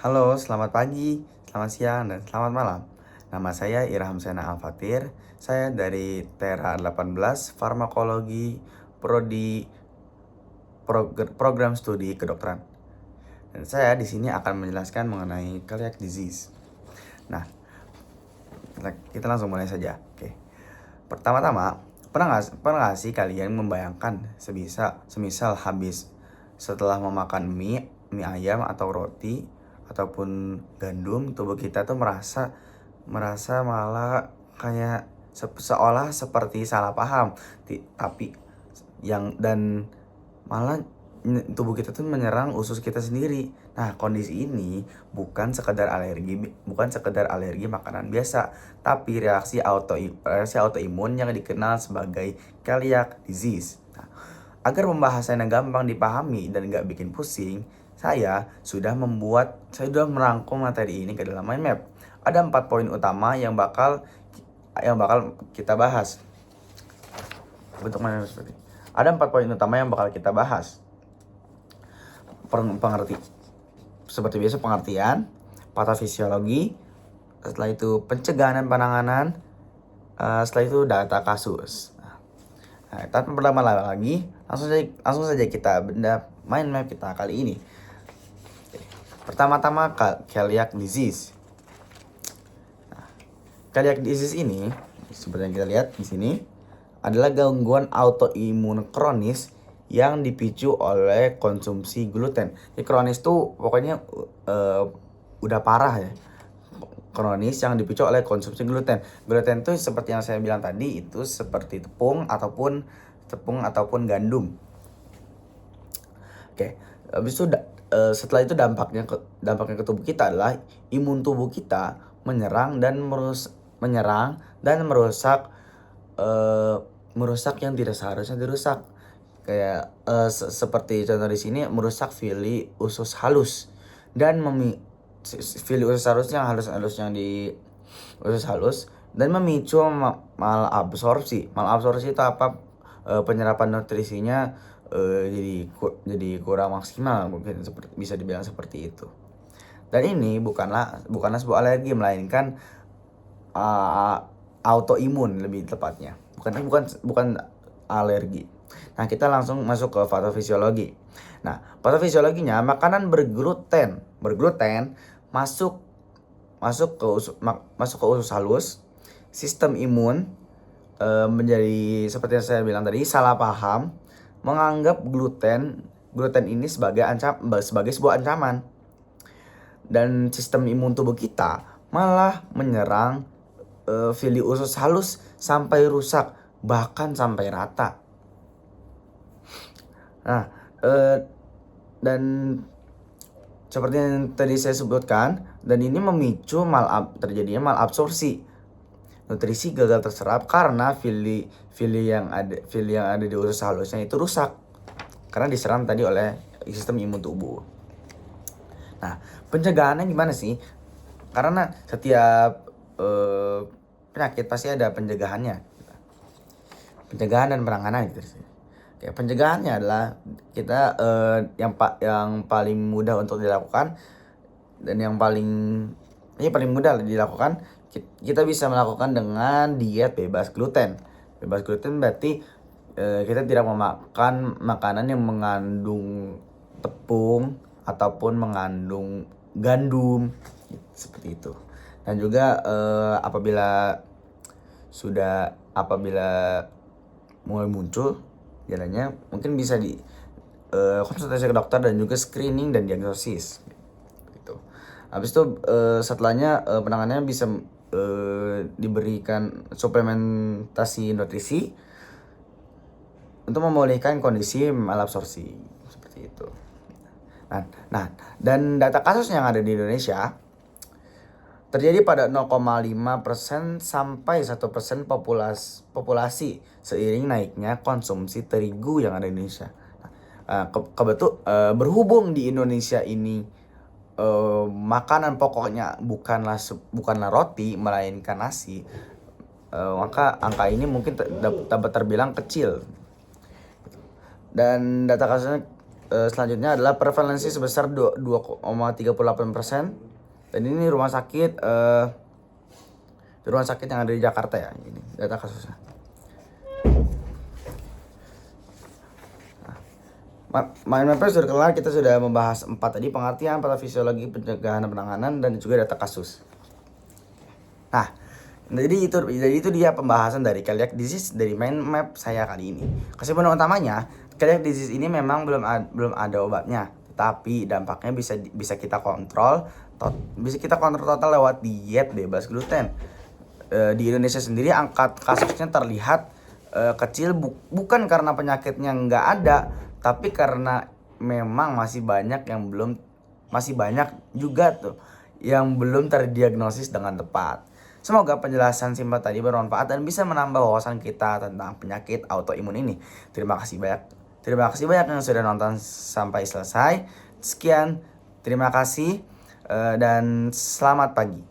Halo, selamat pagi, selamat siang, dan selamat malam. Nama saya Irham Sena Al-Fatir. Saya dari Tera 18 Farmakologi Prodi Program Studi Kedokteran. Dan saya di sini akan menjelaskan mengenai celiac disease. Nah, kita langsung mulai saja. Oke. Pertama-tama, pernah nggak sih kalian membayangkan semisal habis setelah memakan mie ayam atau roti ataupun gandum, tubuh kita tuh merasa malah kayak seolah seperti salah paham, tapi dan malah tubuh kita tuh menyerang usus kita sendiri. Nah, kondisi ini bukan sekedar alergi makanan biasa, tapi reaksi autoimun yang dikenal sebagai celiac disease. Nah, agar pembahasannya gampang dipahami dan nggak bikin pusing, saya sudah merangkum materi ini ke dalam mind map. Ada 4 poin utama yang bakal kita bahas. Bentuk mind map seperti ini. Ada 4 poin utama yang bakal kita bahas. Seperti biasa, pengertian, patofisiologi, setelah itu pencegahan dan penanganan, setelah itu data kasus. Nah, tanpa berlama-lama lagi, langsung saja kita benda mind map kita kali ini. Pertama-tama, celiac disease. Nah, celiac disease ini seperti yang kita lihat di sini adalah gangguan autoimun kronis yang dipicu oleh konsumsi gluten. Jadi kronis tuh pokoknya udah parah ya. Kronis yang dipicu oleh konsumsi gluten. Gluten tuh seperti yang saya bilang tadi, itu seperti tepung ataupun gandum. Oke, habis itu setelah itu dampaknya ke tubuh kita adalah imun tubuh kita menyerang dan merusak yang tidak seharusnya dirusak. Kayak seperti contoh di sini, merusak villi usus halus dan villi usus halus yang usus halus dan memicu malabsorpsi. Malabsorpsi itu apa? Penyerapan nutrisinya jadi kurang maksimal, mungkin bisa dibilang seperti itu. Dan ini bukanlah sebuah alergi, melainkan autoimun lebih tepatnya. Bukan alergi. Nah, kita langsung masuk ke patofisiologi. Nah, patofisiologinya, makanan bergluten masuk ke usus halus, sistem imun menjadi seperti yang saya bilang tadi, salah paham, menganggap gluten ini sebagai sebuah ancaman, dan sistem imun tubuh kita malah menyerang villi usus halus sampai rusak, bahkan sampai rata. Nah, dan seperti yang tadi saya sebutkan, dan ini memicu terjadinya malabsorpsi. Nutrisi gagal terserap karena villi yang ada di usus halusnya itu rusak karena diserang tadi oleh sistem imun tubuh. Nah, pencegahannya gimana sih? Karena setiap penyakit pasti ada pencegahannya. Pencegahan dan penanganan gitu sih. Ya, pencegahannya adalah kita yang paling mudah untuk dilakukan dan yang paling mudah dilakukan, kita bisa melakukan dengan diet bebas gluten. Bebas gluten berarti kita tidak memakan makanan yang mengandung tepung ataupun mengandung gandum, seperti itu. Dan juga apabila mulai muncul jalannya, mungkin bisa di konsultasi ke dokter dan juga screening dan diagnosis gitu. Habis itu setelahnya penanganannya bisa diberikan suplementasi nutrisi untuk memulihkan kondisi malabsorpsi, seperti itu. Nah, dan data kasus yang ada di Indonesia terjadi pada 0,5% sampai 1% populasi seiring naiknya konsumsi terigu yang ada di Indonesia. Berhubung di Indonesia ini makanan pokoknya bukanlah roti melainkan nasi, maka angka ini mungkin dapat terbilang kecil. Dan data kasusnya selanjutnya adalah prevalensi sebesar 2,38%. Dan ini rumah sakit yang ada di Jakarta ya, ini data kasusnya. Main mapper sudah kelar, kita sudah membahas 4 tadi, pengertian, patofisiologi, pencegahan dan penanganan, dan juga data kasus. Nah, jadi itu dia pembahasan dari celiac disease dari mind map saya kali ini. Kesimpulan utamanya, celiac disease ini memang belum ada obatnya, tapi dampaknya bisa kita kontrol total lewat diet bebas gluten. Di Indonesia sendiri angka kasusnya terlihat kecil, bukan karena penyakitnya nggak ada, tapi karena memang masih banyak juga tuh yang belum terdiagnosis dengan tepat. Semoga penjelasan singkat tadi bermanfaat dan bisa menambah wawasan kita tentang penyakit autoimun ini. Terima kasih banyak yang sudah nonton sampai selesai. Sekian, terima kasih dan selamat pagi.